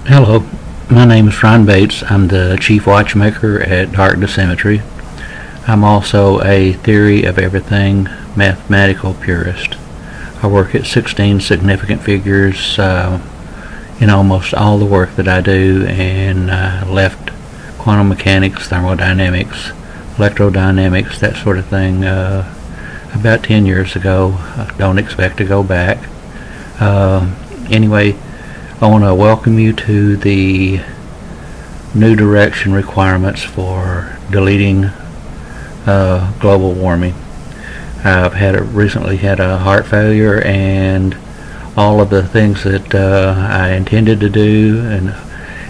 Hello, my name is Ron Bates. I'm the Chief Watchmaker at Darkness Symmetry. I'm also a theory of everything mathematical purist. I work at 16 significant figures in almost all the work that I do, and left quantum mechanics, thermodynamics, electrodynamics, that sort of thing about 10 years ago. I don't expect to go back. Anyway, I want to welcome you to the new direction requirements for deleting global warming. I've recently had a heart failure, and all of the things that I intended to do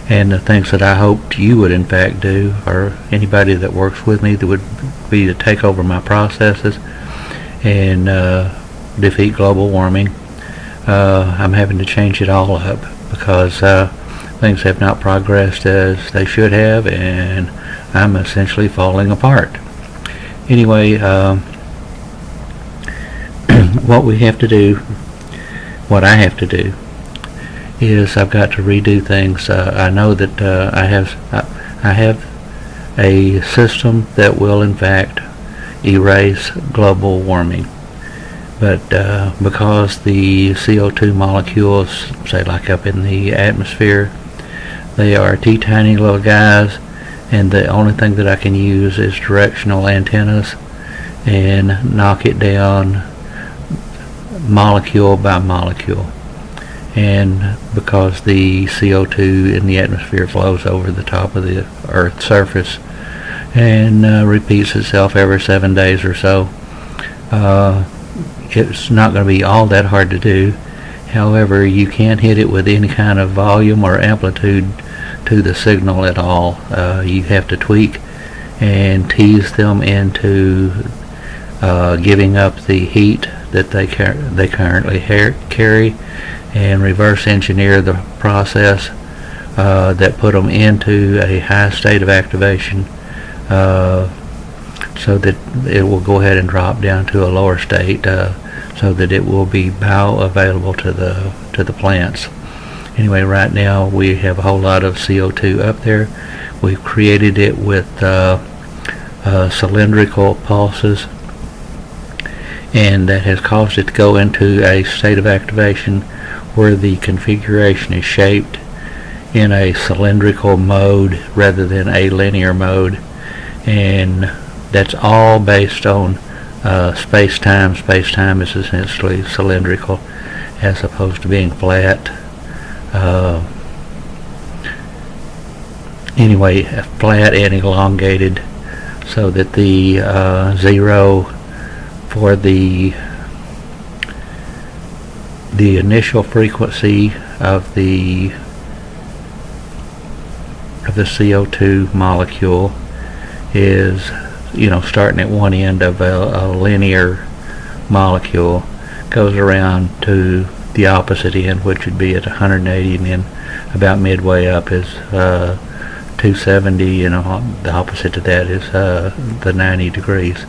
and the things that I hoped you would in fact do, or anybody that works with me, that would be to take over my processes and defeat global warming. I'm having to change it all up because things have not progressed as they should have, and I'm essentially falling apart. Anyway, what I have to do is I've got to redo things. I know that I have a system that will in fact erase global warming. But because the CO2 molecules, say like up in the atmosphere, they are teeny tiny little guys, and the only thing that I can use is directional antennas and knock it down molecule by molecule. And because the CO2 in the atmosphere flows over the top of the Earth's surface and repeats itself every 7 days or so, it's not going to be all that hard to do. However, you can't hit it with any kind of volume or amplitude to the signal at all. You have to tweak and tease them into giving up the heat that they currently carry, and reverse engineer the process that put them into a high state of activation, so that it will go ahead and drop down to a lower state, so that it will be bioavailable to the plants. Anyway, right now we have a whole lot of CO2 up there. We've created it with cylindrical pulses, and that has caused it to go into a state of activation where the configuration is shaped in a cylindrical mode rather than a linear mode, and that's all based on space-time. Space-time is essentially cylindrical as opposed to being flat. Anyway, flat and elongated, so that the zero for the initial frequency of the CO2 molecule is, starting at one end of a linear molecule, goes around to the opposite end, which would be at 180, and then about midway up is 270, and the opposite to that is the 90 degrees.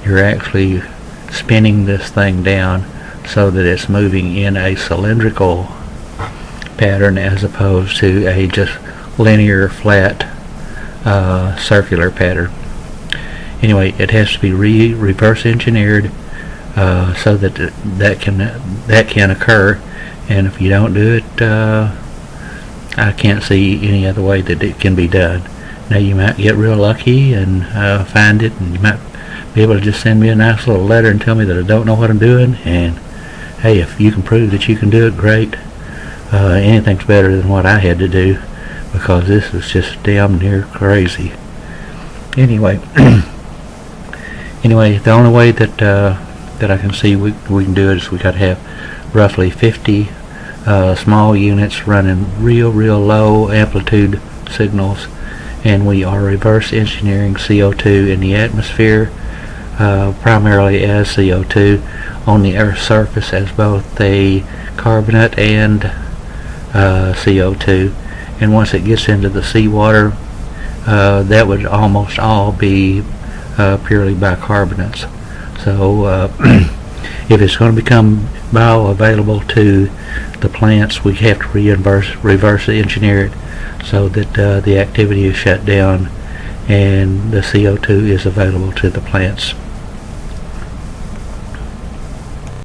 You're actually spinning this thing down so that it's moving in a cylindrical pattern as opposed to a just linear, flat, circular pattern. Anyway, it has to be reverse engineered so that that can occur, and if you don't do it, I can't see any other way that it can be done. Now, you might get real lucky and find it, and you might be able to just send me a nice little letter and tell me that I don't know what I'm doing, and hey, if you can prove that you can do it, great. Anything's better than what I had to do, because this was just damn near crazy. Anyway, the only way that I can see we can do it is we got to have roughly 50 small units running real low amplitude signals, and we are reverse engineering CO2 in the atmosphere, primarily as CO2, on the Earth's surface as both a carbonate and CO2, and once it gets into the seawater, that would almost all be purely bicarbonates. So If it's going to become bioavailable to the plants, we have to reverse engineer it so that the activity is shut down and the CO2 is available to the plants.